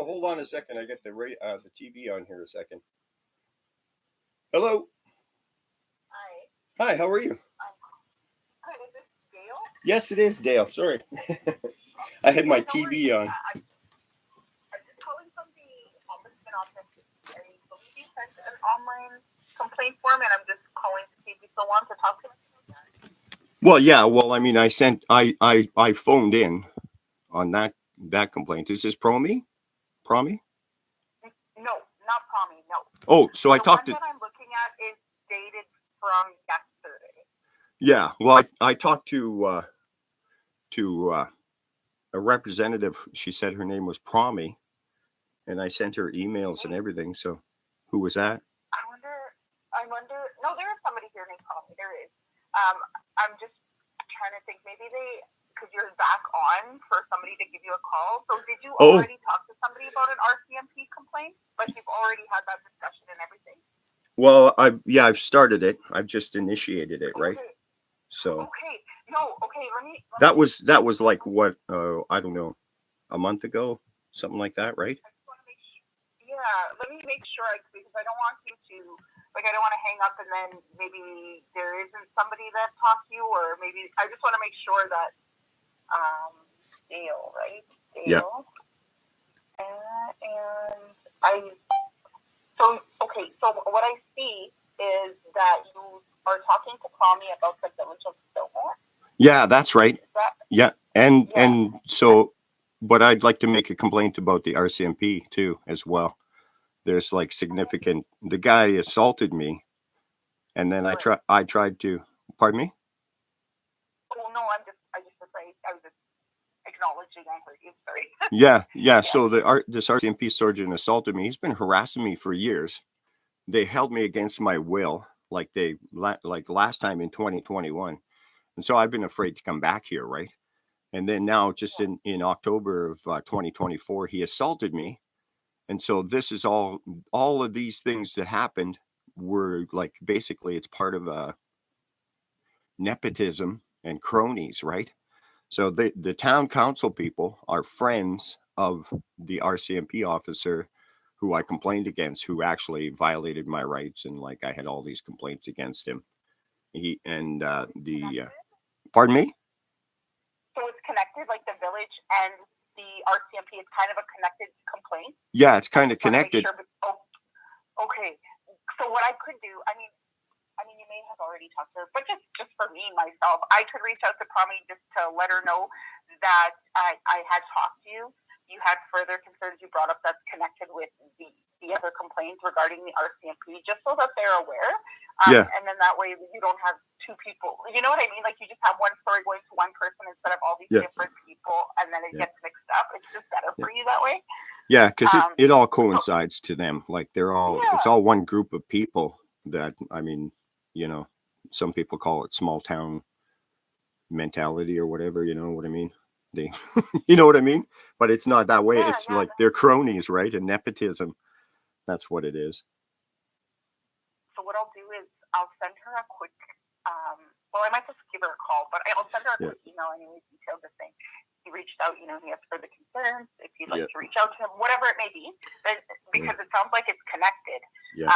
hold on a second. I get the TV on here a second. Hello. Hi. Hi, how are you? Good. Is this Dale? Yes, it is, Dale. Sorry. I had my TV on. I'm just calling from the ombudsman office. I believe you sent an online complaint form, and I'm just calling to see if you still want to talk to me about that. Well, yeah. Well, I mean, I phoned in on that complaint. Is this Promi? No, not Promi. No. Oh, so I talked to. The one that I'm looking at is dated from yesterday. Yeah. Well, I talked to a representative. She said her name was Promi, and I sent her emails and everything. So, who was that? I wonder. No, there is somebody here named Promi. There is. I'm just trying to think. Maybe because you're back on for somebody to give you a call. So did you already talk to somebody about an RCMP complaint? Like you've already had that discussion and everything? Well, I've started it. I've just initiated it, right? Okay. So. Okay. No. Okay. Let me. That was like what? I don't know, a month ago, something like that, right? I just want to make sure. Yeah. Let me make sure because I don't want you to. I don't want to hang up and then maybe there isn't somebody that talked to you, or maybe I just want to make sure that Dale, right? Dale. Yeah. And so what I see is that you are talking to Tommy about the village of Fillmore. Yeah, that's right. Yeah. And so, but I'd like to make a complaint about the RCMP too, as well. There's like significant, the guy assaulted me, and then I tried to, pardon me? Oh, no, I was just acknowledging I heard you, sorry. Yeah. So this RCMP sergeant assaulted me. He's been harassing me for years. They held me against my will, like last time in 2021. And so I've been afraid to come back here, right? And then now just in October of 2024, he assaulted me. And so this is all of these things that happened were like, basically it's part of nepotism and cronies, right? So the town council people are friends of the RCMP officer who I complained against, who actually violated my rights. And like, I had all these complaints against him. Pardon me? So it's connected, like the village and the RCMP is kind of a connected complaint? Yeah, it's kind of connected. Okay. So what I could do, I mean, you may have already talked to her, but just for me, myself, I could reach out to Promi just to let her know that I had talked to you. You had further concerns you brought up that's connected with the other complaints regarding the RCMP, just so that they're aware. And then that way you don't have two people. You know what I mean? Like you just have one story going to one person instead of all these different people, and then it gets mixed up. It's just better for you that way. Yeah, because it all coincides to them. Like it's all one group of people that, I mean, some people call it small town mentality or whatever, you know what I mean? You know what I mean? But it's not that way. It's like they're cronies, right? And nepotism. That's what it is. So what I'll do is I'll send her a quick, I might just give her a call, but I'll send her a quick email anyway, detailed just saying he reached out, he has further concerns, if you'd like to reach out to him, whatever it may be, because it sounds like it's connected. Yeah.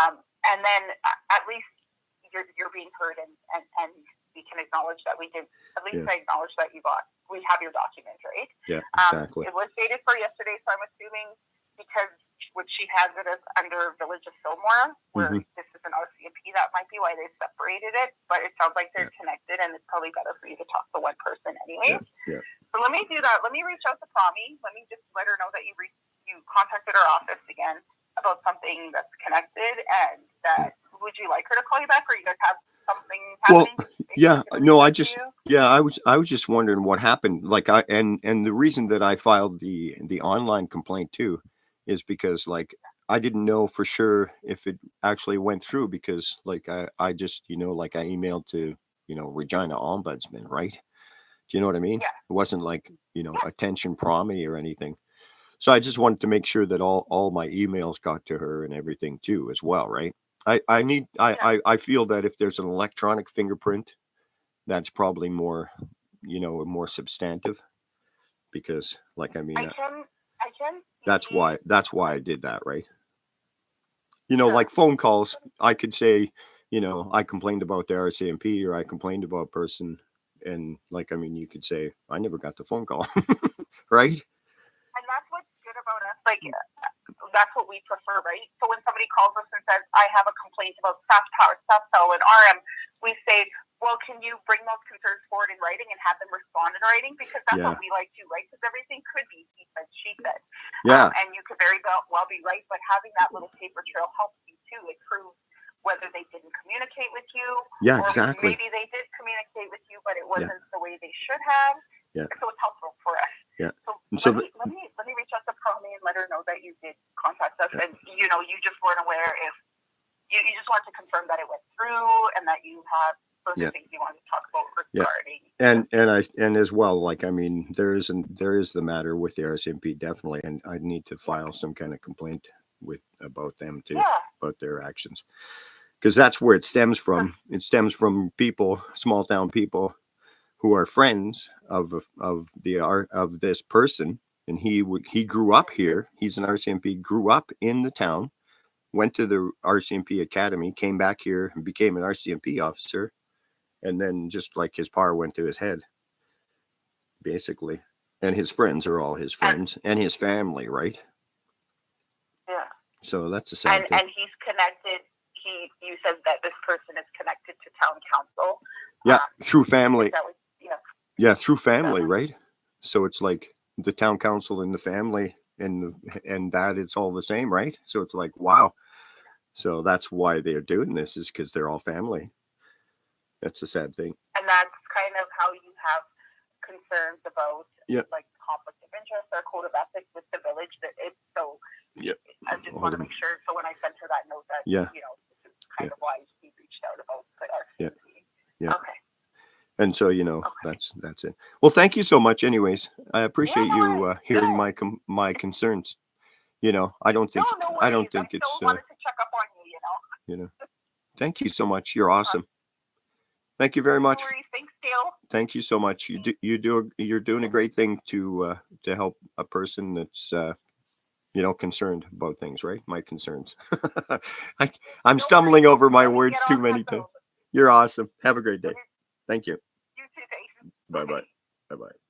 And then at least you're being heard and we can acknowledge that we did, at least I acknowledge that we have your document, right? Yeah, exactly. It was dated for yesterday, so I'm assuming because she has it as under Village of Fillmore, where this is an RCMP, that might be why they separated it, but it sounds like they're connected, and it's probably better for you to talk to one person anyway. Yeah. So let me do that. Let me reach out to Promi. Let me just let her know that you contacted our office again about something that's connected, and that would you like her to call you back, or you guys have something happening? I was just wondering what happened. Like and the reason that I filed the online complaint too is because like I didn't know for sure if it actually went through, because like I just like I emailed to Regina Ombudsman, right? Do you know what I mean? Yeah. It wasn't like attention Promi or anything. So I just wanted to make sure that all my emails got to her and everything too as well, right? I feel that if there's an electronic fingerprint, that's probably more more substantive, because like I I can That's see. why I did that, right? You know, Sure. like phone calls, I could say, you know, I complained about the RCMP or I complained about a person, and like, I mean, you could say I never got the phone call, right? And that's what's good about us. Like, that's what we prefer, right? So when somebody calls us and says, I have a complaint about staff power, staff cell, and RM, we say, well, can you bring those concerns forward in writing and have them respond in writing? Because that's what we like to, right? Because everything could be he said, she said. Yeah. And you could very well be right, but having that little paper trail helps you too. It proves whether they didn't communicate with you. Yeah, or exactly. Maybe they did communicate with you, but it wasn't the way they should have. Yeah. So it's helpful for us. Yeah. So let me reach out to Promi and let her know that you did contact us, and you know, you just weren't aware if you just wanted to confirm that it went through and that you have further things you wanted to talk about regarding. And as well, like, I mean, there is the matter with the RCMP, definitely, and I need to file some kind of complaint about them too, about their actions, because that's where it stems from. It stems from people, small town people, who are friends of this person, and he grew up here. He's an RCMP, grew up in the town, went to the RCMP academy, came back here and became an RCMP officer, and then just like his power went to his head, basically. And his friends are all his friends and his family, right? Yeah. So that's a sad thing. And he's connected. You said that this person is connected to town council. Yeah, through family. Yeah, through family, right? So it's like the town council and the family and that it's all the same, right? So it's like, wow. So that's why they're doing this, is because they're all family. That's a sad thing. And that's kind of how you have concerns about like conflict of interest or code of ethics with the village. That it's so. I just want to make sure. So when I sent her that note, that you know, this is kind of why he reached out about the RCMP. Yeah. Okay. And so, you know, that's it. Well, thank you so much. Anyways, I appreciate you hearing my concerns. You know, I don't think it's. I wanted to check up on you. You know, thank you so much. You're awesome. Thank you very much. Thanks, Dale. Thank you so much. You're doing a great thing to help a person that's you know, concerned about things, right? My concerns. I'm stumbling over my words too many times. You're awesome. Have a great day. Thank you. You too. Thanks. Bye-bye. Bye-bye.